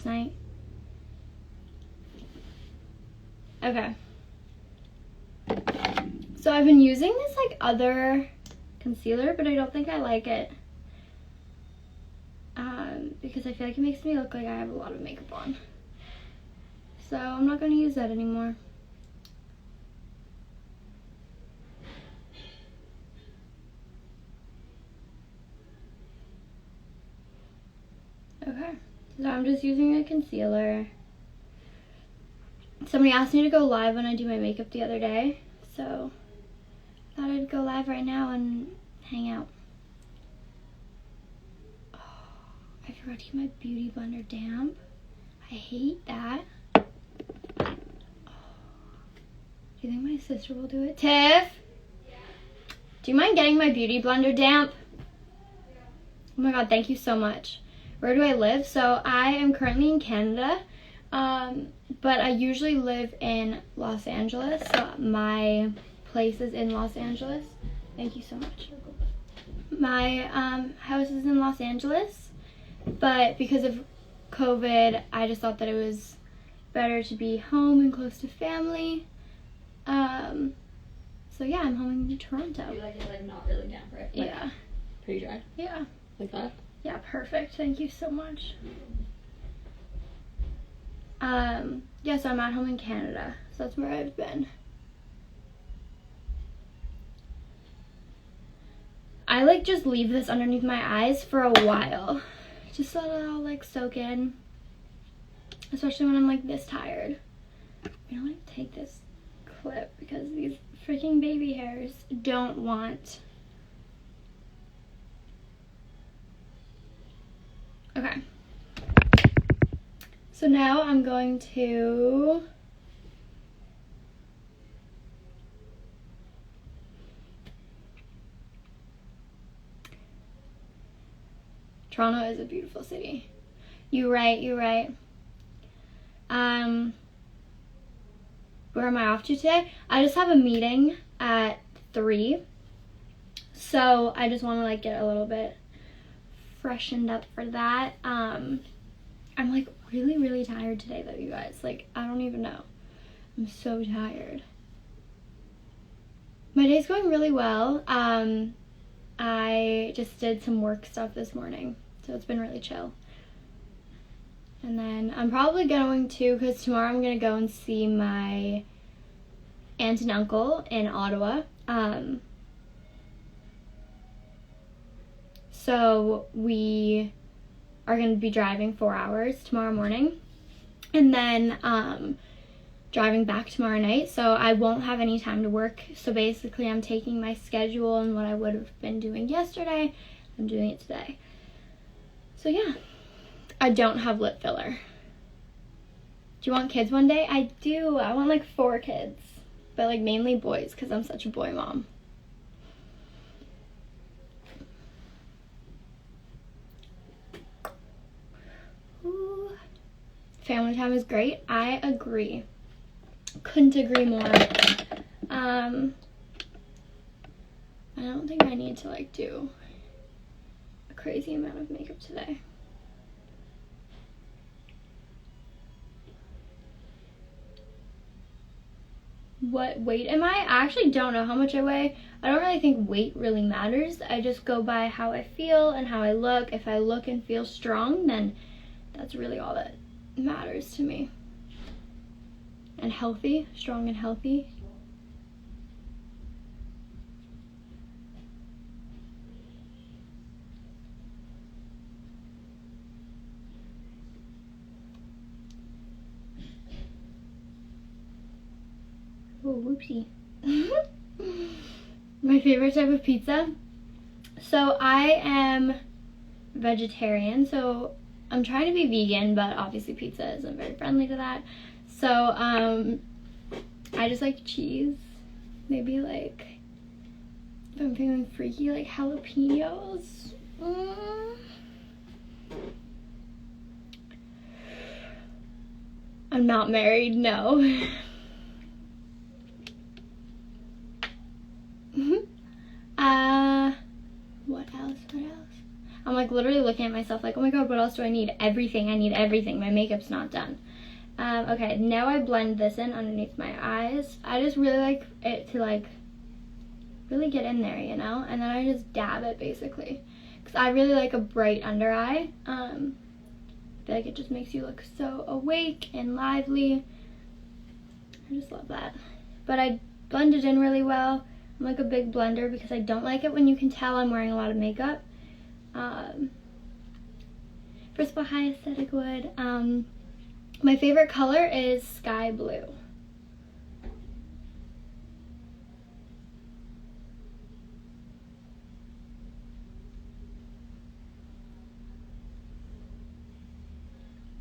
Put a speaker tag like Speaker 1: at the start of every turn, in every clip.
Speaker 1: last night. Okay. So I've been using this like other concealer, but I don't think I like it. Because I feel like it makes me look like I have a lot of makeup on. So I'm not going to use that anymore. Okay, so I'm just using a concealer. Somebody asked me to go live when I do my makeup the other day, so I thought I'd go live right now and hang out. Oh, I forgot to keep my beauty blender damp. I hate that. Oh, do you think my sister will do it? Tiff? Do you mind getting my beauty blender damp? Oh my god, thank you so much. Where do I live? So I am currently in Canada, but I usually live in Los Angeles. So my place is in Los Angeles. Thank you so much. My house is in Los Angeles, but because of COVID, I just thought that it was better to be home and close to family. So yeah, I'm home in Toronto.
Speaker 2: You like it like not really damp, right? Like,
Speaker 1: yeah.
Speaker 2: Pretty dry?
Speaker 1: Yeah.
Speaker 2: Like that?
Speaker 1: Yeah, perfect. Thank you so much. Yeah, so I'm at home in Canada. So that's where I've been. I like just leave this underneath my eyes for a while. Just so that I'll like soak in. Especially when I'm like this tired. I'm gonna like take this clip because these freaking baby hairs don't want. Okay. So now I'm going to Toronto is a beautiful city. You're right. Where am I off to today? I just have a meeting at 3. So I just want to like get a little bit freshened up for that. I'm like really tired today though, you guys. Like, I don't even know. I'm so tired. My day's going really well. I just did some work stuff this morning, so it's been really chill. And then I'm probably going to, because tomorrow I'm going to go and see my aunt and uncle in Ottawa. So we are going to be driving 4 hours tomorrow morning. And then driving back tomorrow night. So I won't have any time to work. So basically I'm taking my schedule and what I would have been doing yesterday. I'm doing it today. So yeah. I don't have lip filler. Do you want kids one day? I do. I want like 4 kids. But like mainly boys because I'm such a boy mom. Ooh. Family time is great. I agree. Couldn't agree more. I don't think I need to like do a crazy amount of makeup today. What weight am I? I actually don't know how much I weigh. I don't really think weight really matters. I just go by how I feel and how I look. If I look and feel strong, then that's really all that matters to me. And healthy, strong and healthy. Oh, whoopsie. My favorite type of pizza. So I am vegetarian, so I'm trying to be vegan, but obviously pizza isn't very friendly to that. So I just like cheese. Maybe like, if I'm feeling freaky, like jalapenos. I'm not married, no. What else? I'm like literally looking at myself like, oh my god, what else do I need? Everything. I need everything. My makeup's not done. Okay, now I blend this in underneath my eyes. I just really like it to like really get in there, you know? And then I just dab it basically. Because I really like a bright under eye. I feel like it just makes you look so awake and lively. I just love that. But I blend it in really well. I'm like a big blender because I don't like it when you can tell I'm wearing a lot of makeup. First of all, hi Aesthetic Wood. My favorite color is sky blue.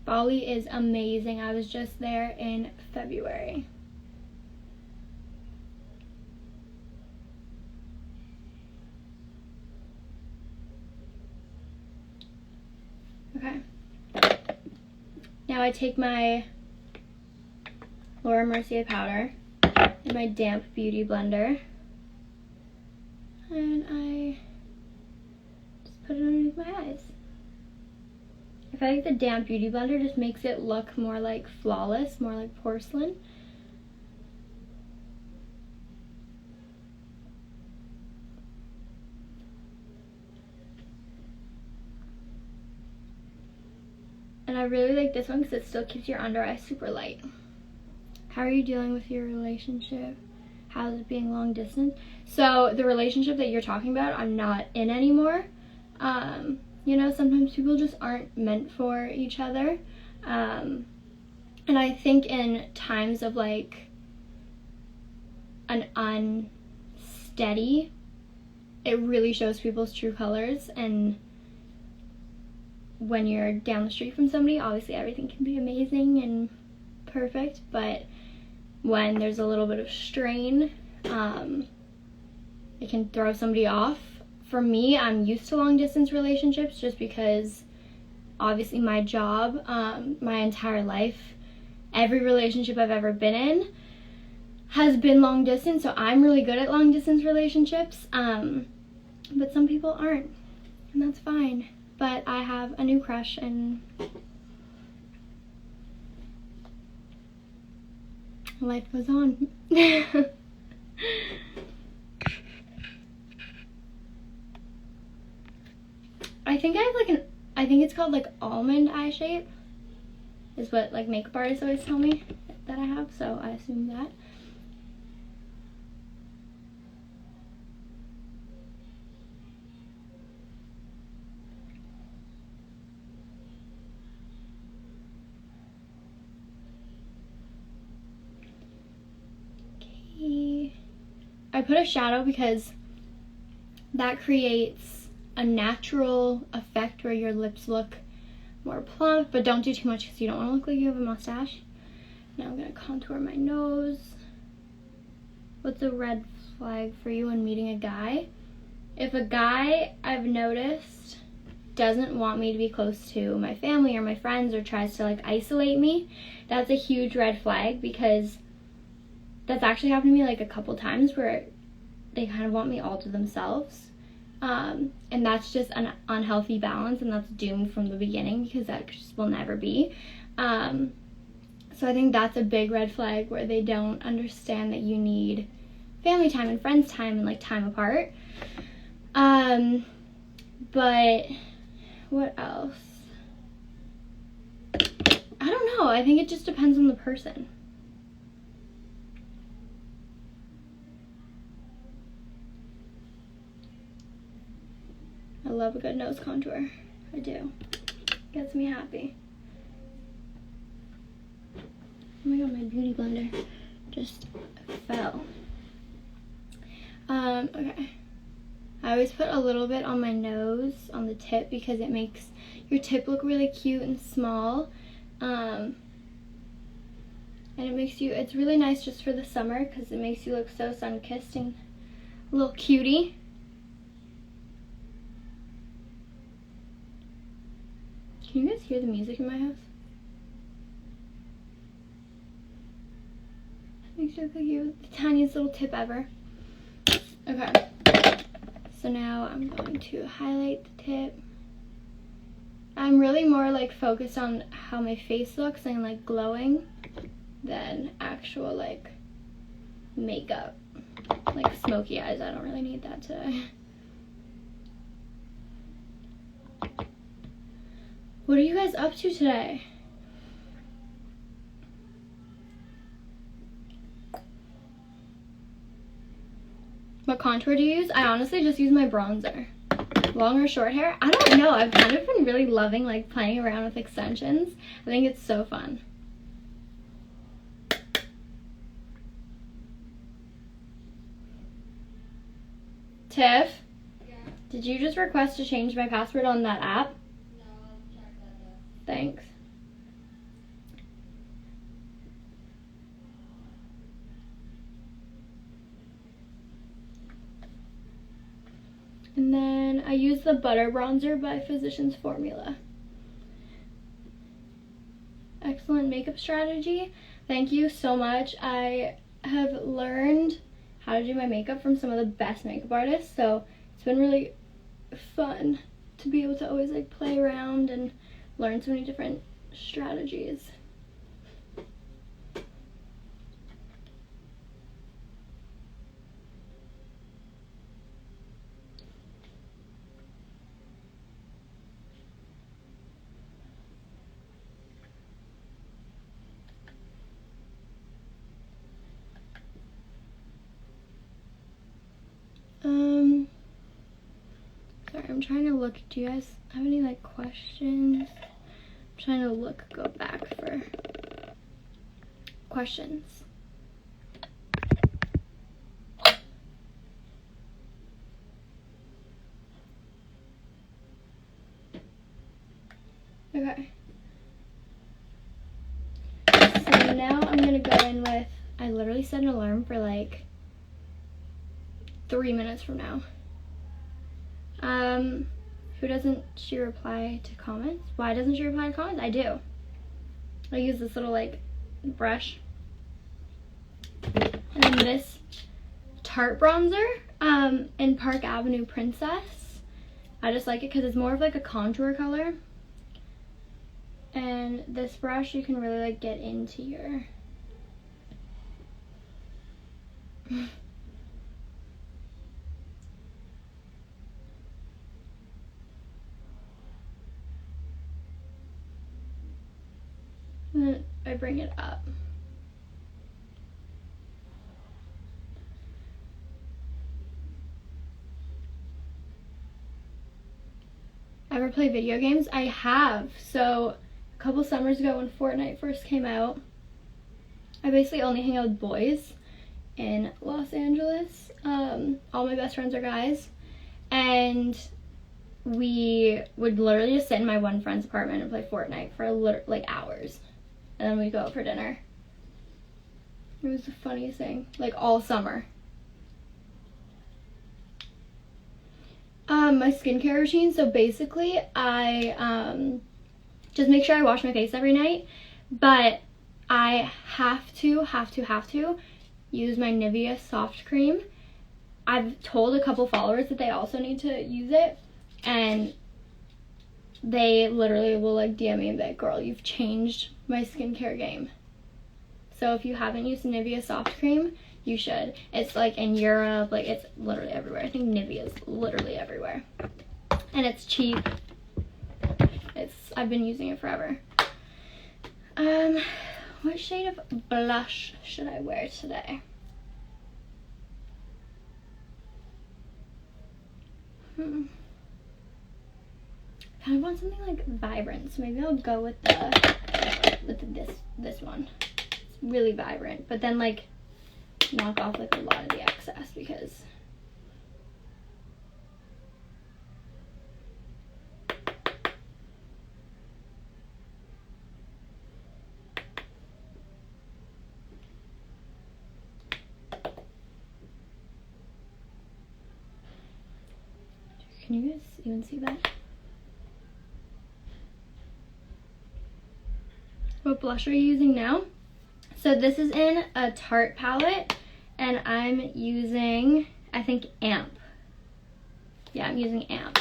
Speaker 1: Bali is amazing. I was just there in February. Okay. Now I take my Laura Mercier powder and my damp beauty blender, and I just put it underneath my eyes. I feel like the damp beauty blender just makes it look more like flawless, more like porcelain. And I really like this one because it still keeps your under eye super light. How are you dealing with your relationship? How's it being long distance? So the relationship that you're talking about, I'm not in anymore. You know, sometimes people just aren't meant for each other. And I think in times of like an unsteady, it really shows people's true colors. And when you're down the street from somebody, obviously everything can be amazing and perfect, but when there's a little bit of strain, it can throw somebody off. For me, I'm used to long distance relationships just because obviously my job, my entire life, every relationship I've ever been in has been long distance, so I'm really good at long distance relationships, but some people aren't, and that's fine. But I have a new crush, and life goes on. I think I have like I think it's called like almond eye shape, is what like makeup artists always tell me that I have, so I assume that. I put a shadow because that creates a natural effect where your lips look more plump, but don't do too much because you don't want to look like you have a mustache. Now I'm going to contour my nose. What's a red flag for you when meeting a guy? If a guy, I've noticed, doesn't want me to be close to my family or my friends or tries to like isolate me, that's a huge red flag, because that's actually happened to me like a couple times where they kind of want me all to themselves. And that's just an unhealthy balance, and that's doomed from the beginning because that just will never be. So I think that's a big red flag, where they don't understand that you need family time and friends time and like time apart. But what else? I don't know. I think it just depends on the person. I love a good nose contour. I do. Gets me happy. Oh my god, my beauty blender just fell. Okay. I always put a little bit on my nose, on the tip, because it makes your tip look really cute and small. And it makes you, it's really nice just for the summer because it makes you look so sun-kissed and a little cutie. Can you guys hear the music in my house? Makes you look like you have the tiniest little tip ever. Okay. So now I'm going to highlight the tip. I'm really more like focused on how my face looks and like glowing than actual like makeup. Like smoky eyes, I don't really need that today. What are you guys up to today? What contour do you use? I honestly just use my bronzer. Long or short hair? I don't know. I've kind of been really loving like playing around with extensions. I think it's so fun. Tiff?
Speaker 3: Yeah.
Speaker 1: Did you just request to change my password on that app?
Speaker 3: No, I'll check that though.
Speaker 1: Thanks. And then I use the Butter Bronzer by Physicians Formula. Excellent makeup strategy. Thank you so much. I have learned how to do my makeup from some of the best makeup artists, so it's been really fun to be able to always like play around and learn so many different strategies. Sorry, I'm trying to look. Do you guys have any like questions? I'm trying to go back for questions. Okay. So now I'm gonna go in with, I literally set an alarm for like 3 minutes from now. Who doesn't she reply to comments? Why doesn't she reply to comments? I do. I use this little like brush. And then this Tarte bronzer in Park Avenue Princess. I just like it because it's more of like a contour color. And this brush you can really like get into your and then I bring it up. Ever play video games? I have. So a couple summers ago when Fortnite first came out, I basically only hang out with boys in Los Angeles. All my best friends are guys, and we would literally just sit in my one friend's apartment and play Fortnite for like hours, and then we'd go out for dinner. It was the funniest thing, like all summer. My skincare routine, so basically I just make sure I wash my face every night, but I have to use my Nivea soft cream. I've told a couple followers that they also need to use it, and they literally will like DM me and be like, girl, you've changed my skincare game. So if you haven't used Nivea soft cream, you should. It's like in Europe, like it's literally everywhere. I think Nivea is literally everywhere. And it's cheap. I've been using it forever. What shade of blush should I wear today? Kind of want something like vibrant, so maybe I'll go with this one. It's really vibrant, but then like knock off like a lot of the excess because can you guys even see that? What blush are you using now? So this is in a Tarte palette, and I'm using, I think, Amp. Yeah, I'm using Amp.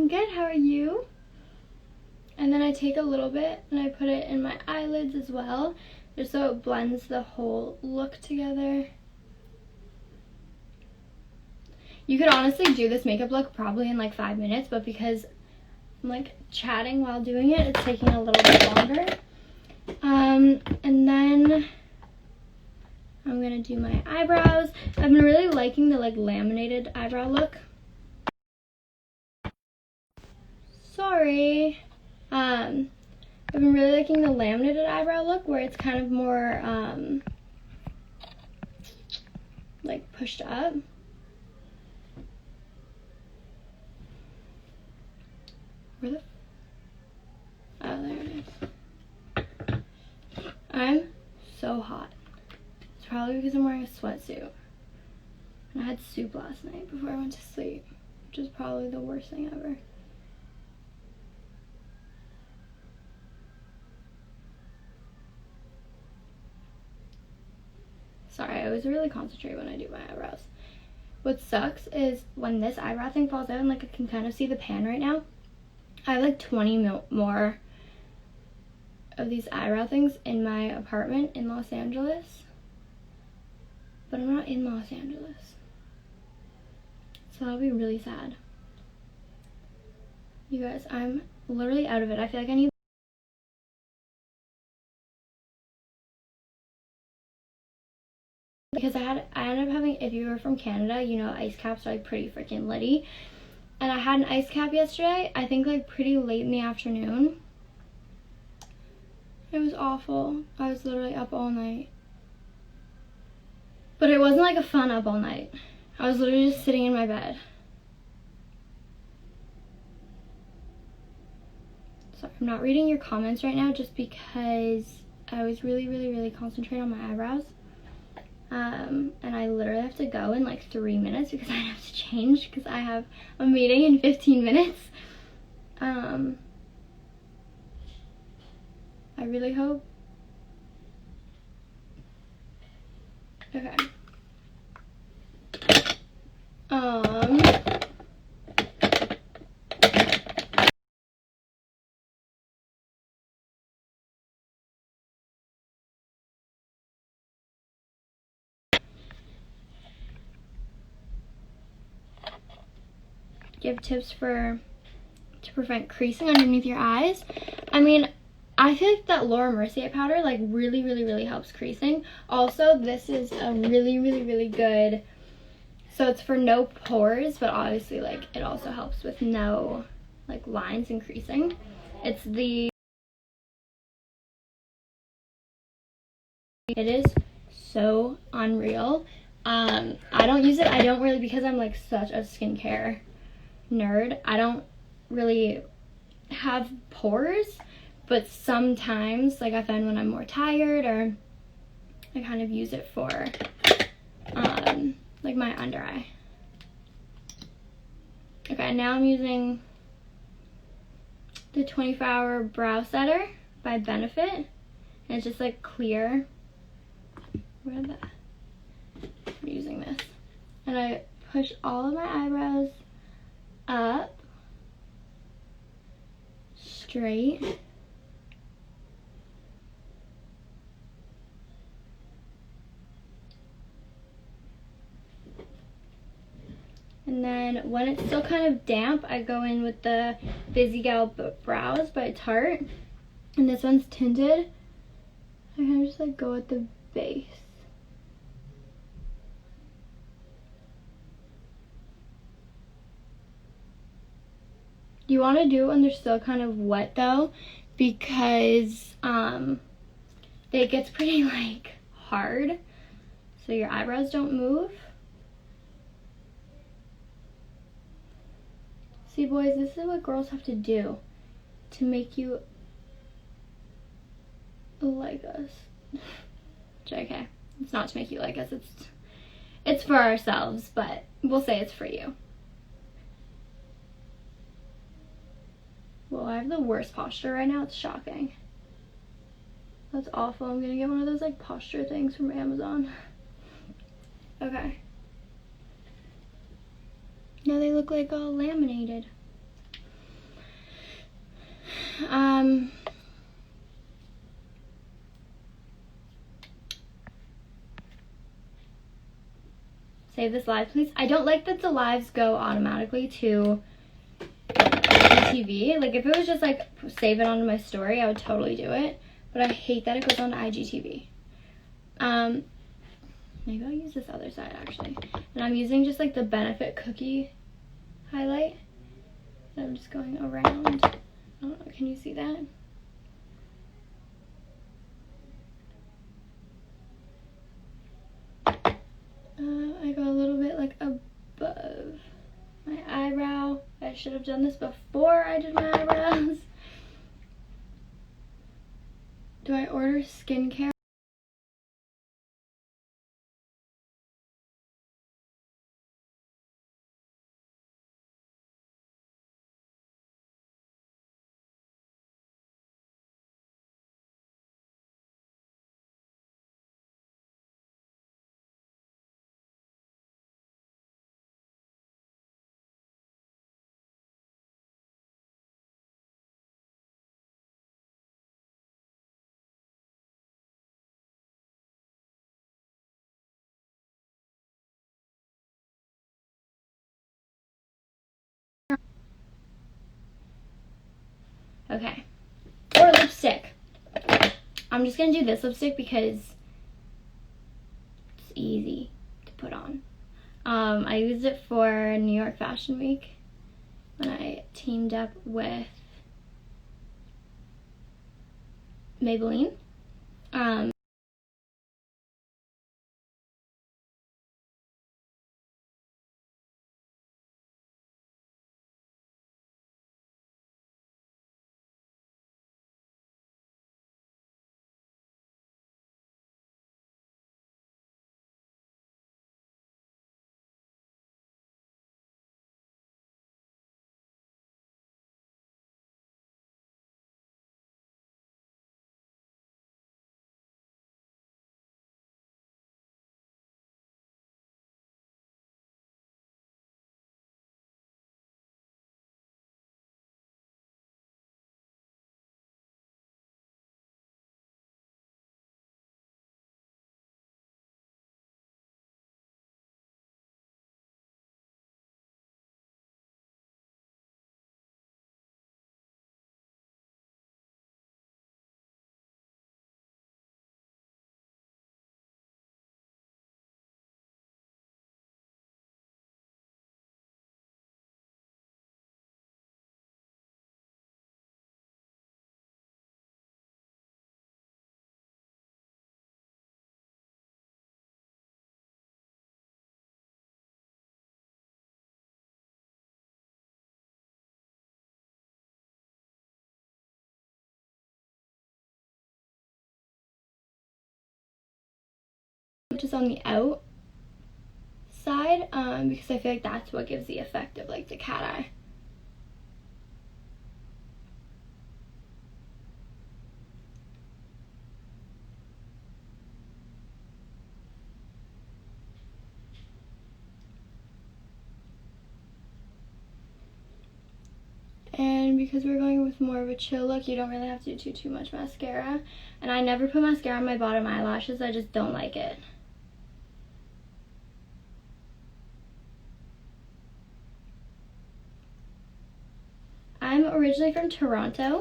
Speaker 1: I'm good. How are you? And then I take a little bit and I put it in my eyelids as well, just so it blends the whole look together. You could honestly do this makeup look probably in like 5 minutes, but because I'm like chatting while doing it, it's taking a little bit longer. And then I'm gonna do my eyebrows. I've been really liking the like laminated eyebrow look. Sorry. I've been really liking the laminated eyebrow look where it's kind of more like pushed up. Where the? Oh, there it is. I'm so hot. It's probably because I'm wearing a sweatsuit. And I had soup last night before I went to sleep, which is probably the worst thing ever. Sorry, I always really concentrate when I do my eyebrows. What sucks is when this eyebrow thing falls out and like I can kind of see the pan right now. I have like 20 more of these eyebrow things in my apartment in Los Angeles. But I'm not in Los Angeles. So that'll be really sad. You guys, I'm literally out of it. I feel like I need because I ended up having, if you were from Canada, you know ice caps are like pretty freaking litty. And I had an ice cap yesterday, I think like pretty late in the afternoon. It was awful. I was literally up all night. But it wasn't like a fun up all night. I was literally just sitting in my bed. Sorry, I'm not reading your comments right now just because I was really concentrating on my eyebrows. And I literally have to go in like 3 minutes because I have to change because I have a meeting in 15 minutes. I really hope. Okay. Give tips to prevent creasing underneath your eyes. I mean, I feel like that Laura Mercier powder like really helps creasing. Also, this is a really good, so it's for no pores, but obviously like it also helps with no like lines and creasing. It is so unreal. I don't use it. I don't really, because I'm like such a skincare nerd, I don't really have pores, but sometimes like I find when I'm more tired, or I kind of use it for like my under eye. Okay, now I'm using the 24-hour brow setter by Benefit, and it's just like clear. Where the? I'm using this, and I push all of my eyebrows up straight. And then when it's still kind of damp, I go in with the Busy Gal Brows by Tarte. And this one's tinted. I kind of just like go at the base. You want to do it when they're still kind of wet though, because it gets pretty like hard, so your eyebrows don't move. See boys, this is what girls have to do to make you like us. JK, it's not to make you like us, it's for ourselves, but we'll say it's for you. Well, I have the worst posture right now, it's shocking. That's awful. I'm gonna get one of those like posture things from Amazon. Okay. Now they look like all laminated. Save this live, please. I don't like that the lives go automatically to IGTV. Like, if it was just like save it onto my story, I would totally do it. But I hate that it goes on to IGTV. Maybe I'll use this other side actually. And I'm using just like the Benefit cookie highlight. And I'm just going around. I don't know, can you see that? I go a little bit like above my eyebrow. I should have done this before I did my eyebrows. Do I order skincare? Okay. Or lipstick. I'm just gonna do this lipstick because it's easy to put on. I used it for New York Fashion Week when I teamed up with Maybelline. Which is on the out side, because I feel like that's what gives the effect of like the cat eye. And because we're going with more of a chill look, you don't really have to do too much mascara. And I never put mascara on my bottom eyelashes, I just don't like it. I'm originally from Toronto,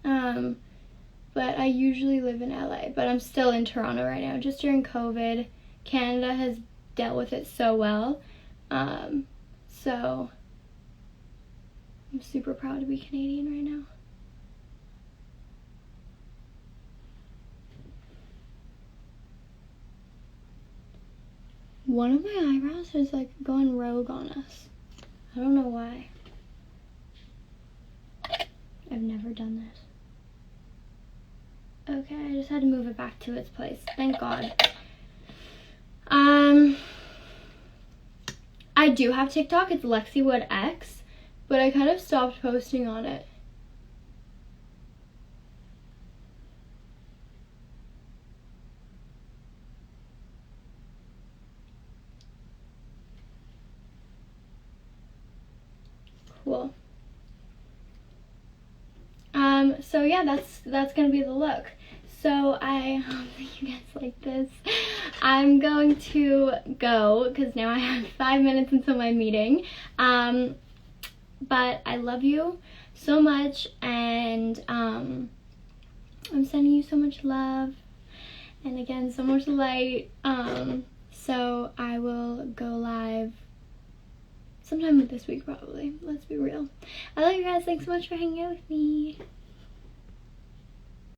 Speaker 1: but I usually live in LA, but I'm still in Toronto right now. Just during COVID, Canada has dealt with it so well, so I'm super proud to be Canadian right now. One of my eyebrows is like going rogue on us. I don't know why. I've never done this. Okay, I just had to move it back to its place. Thank God. I do have TikTok. It's Lexi Wood X, but I kind of stopped posting on it. Cool. So yeah, that's gonna be the look. So I hope that you guys like this. I'm going to go because now I have 5 minutes until my meeting. But I love you so much, and I'm sending you so much love, and again, so much light. So I will go live sometime this week probably. Let's be real. I love you guys. Thanks so much for hanging out with me.